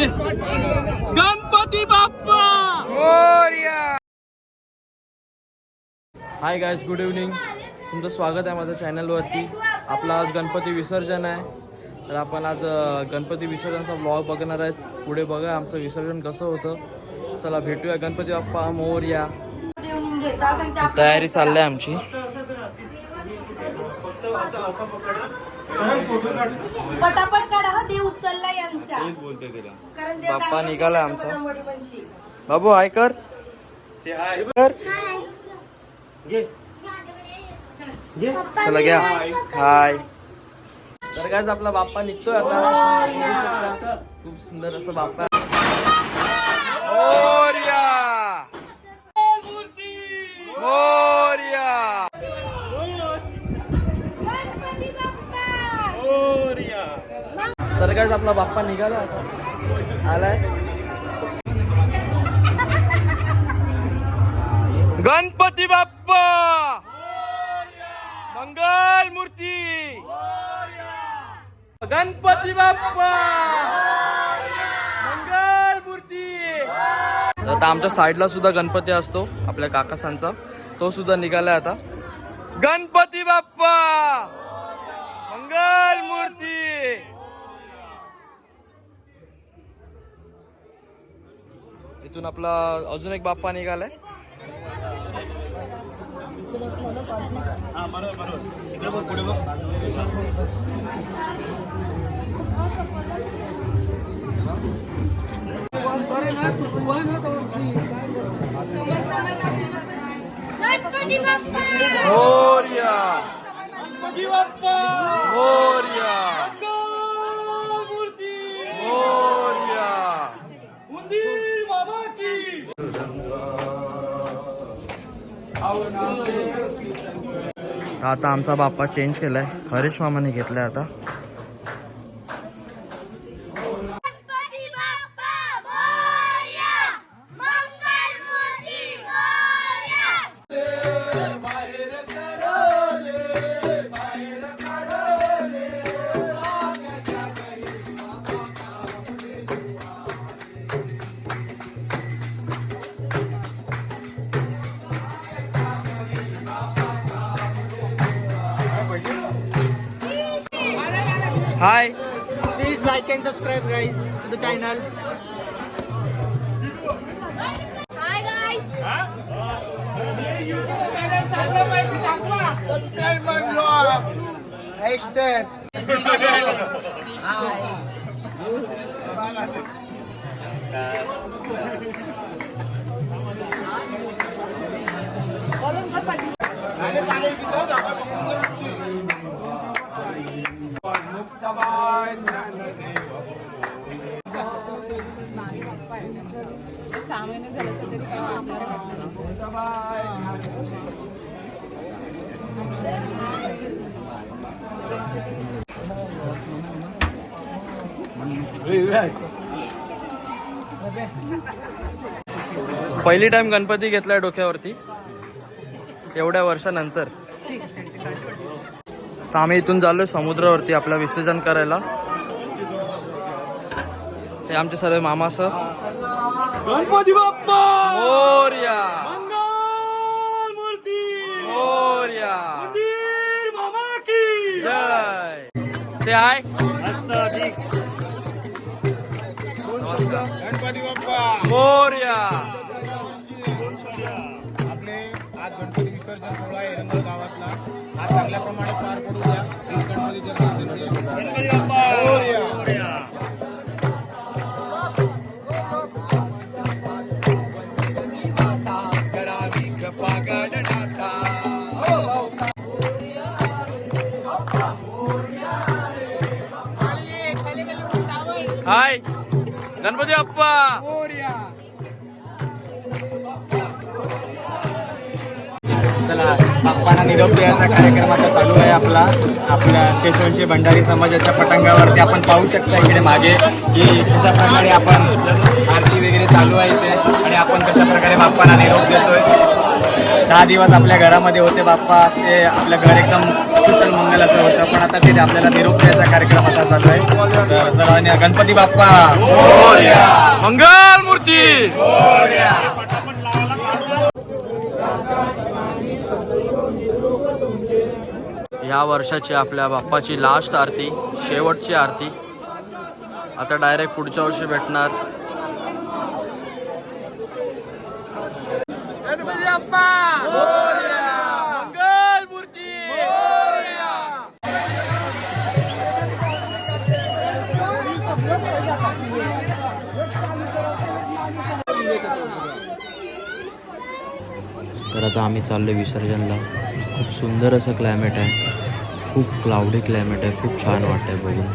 Ganpati Bappa Morya. Hi guys, good evening. तुमचं स्वागत आहे माझ्या चॅनलवरती. आपला आज गणपती विसर्जन आहे, तर आपण आज गणपती विसर्जनचा व्लॉग बघणार आहेत. पुढे बघा आमचं विसर्जन कसं होतं. चला भेटूया. गणपती बाप्पा मोरया. तयारी चालली आहे आमची. पटापट काढा हा, देव उचलला यांचा. बाप्पा निघाला आमचा. बाबू हाय कर. चला घ्या हाय. तर काय आपला बाप्पा निघतोय आता. खूप सुंदर असं बाप्पा. मोरया. मोरया. तर काय आपला बाप्पा निघाला आता. आलाय. गणपती बाप्पा मंगल मूर्ती. गणपती बाप्पा मंगल मूर्ती. आता आमच्या साईडला सुद्धा गणपती असतो आपल्या काकासांचा, तो सुद्धा निघालाय आता. गणपती बाप्पा मंगल मूर्ती. इथून आपला अजून एक बाप्पा निघालाय. गणपती बाप्पा मोरया. गणपती बाप्पा मोरया. मूर्ती मोरया. उंदीर बाबा की. आता आमचा बाप्पा चेंज केलाय. हरीश मामाने घेतलाय आता. गणपती बाप्पा मोरया, मंगल मूर्ती मोरया. हाय. Please like and subscribe guys to the channel. Hi guys. Subscribe my vlog. Hashtag. पहिली टाइम गणपती घेतलाय डोक्यावरती एवढ्या वर्षानंतर. तर आम्ही इथून चाललोय समुद्रावरती आपलं विसर्जन करायला. हे आमचे सर्व मामा सर. गणपती बाप्पा मोरया. मंगल मूर्ती मोरया. उंदीर बाबा की. जय. से हाय. गणपती बाप्पा. मोरया. आपले आज गणपती विसर्जन सोहळा आहे एरंदल गावातला. आज चांगल्या प्रमाणात पार पडू द्या. गणपतीच्या मोरया. हाय. गणपती बाप्पा. चला बाप्पांना निरोप द्यायचा कार्यक्रम आता चालू आहे आपला. आपल्या स्टेशनचे भंडारी समाजाच्या पटांगावरती आपण पाहू शकता इकडे मागे की कशा प्रकारे आपण आरती वगैरे चालू आहे इथे आणि आपण कशा प्रकारे बाप्पांना निरोप देतोय. 10 दिवस आपल्या घरामध्ये होते बाप्पा, ते आपलं घर एकदम कुशल मंगल असं होतं, पण आता ते आपल्याला निरोप द्यायचा कार्यक्रम आता चालू आहे. तर सर्वांनी गणपती बाप्पा मोरया. मंगल मूर्ती. ह्या वर्षाची आपल्या बाप्पाची लास्ट आरती, शेवटची आरती. आता डायरेक्ट पुढच्या वर्षी भेटणार. गणपती बाप्पा मंगल मूर्ती. तर आता आम्ही चाललो विसर्जनला. खूप सुंदर असं क्लायमेट आहे, खूप क्लाउडी क्लायमेट आहे, खूप छान वाटतंय बघून.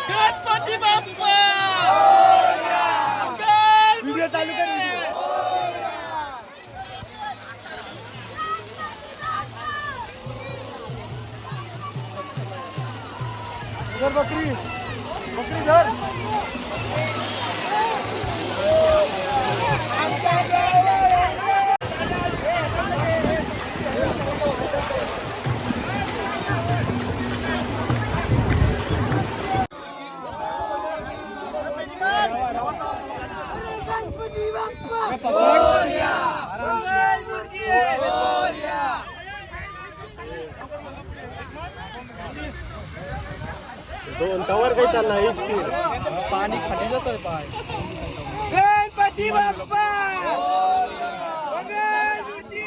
गणपती बाप्पा व्हिडिओ चालू कर. पाणी खाली जातोय पाय. गणपती बाप्पा मंगल मूर्ती.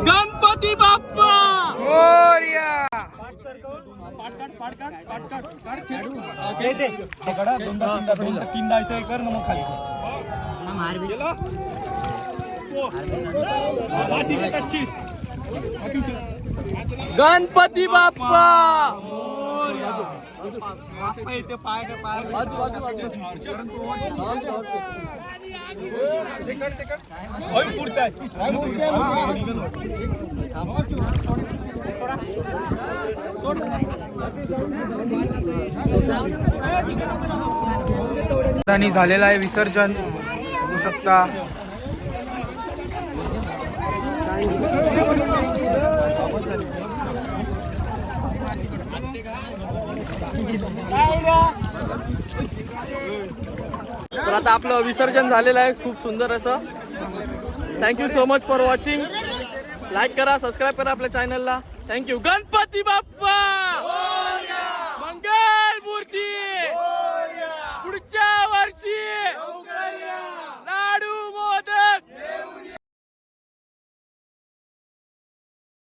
गणपती बाप्पा मोरया. गणपती बाप्पा आणि झालेलं आहे विसर्जन, बघू शकता. तर आता आपलं विसर्जन झालेलं आहे खूप सुंदर असं. Thank you so much for watching. Like करा, सबस्क्राईब करा आपल्या चॅनलला. थँक्यू. गणपती बाप्पा मंगल मूर्ती.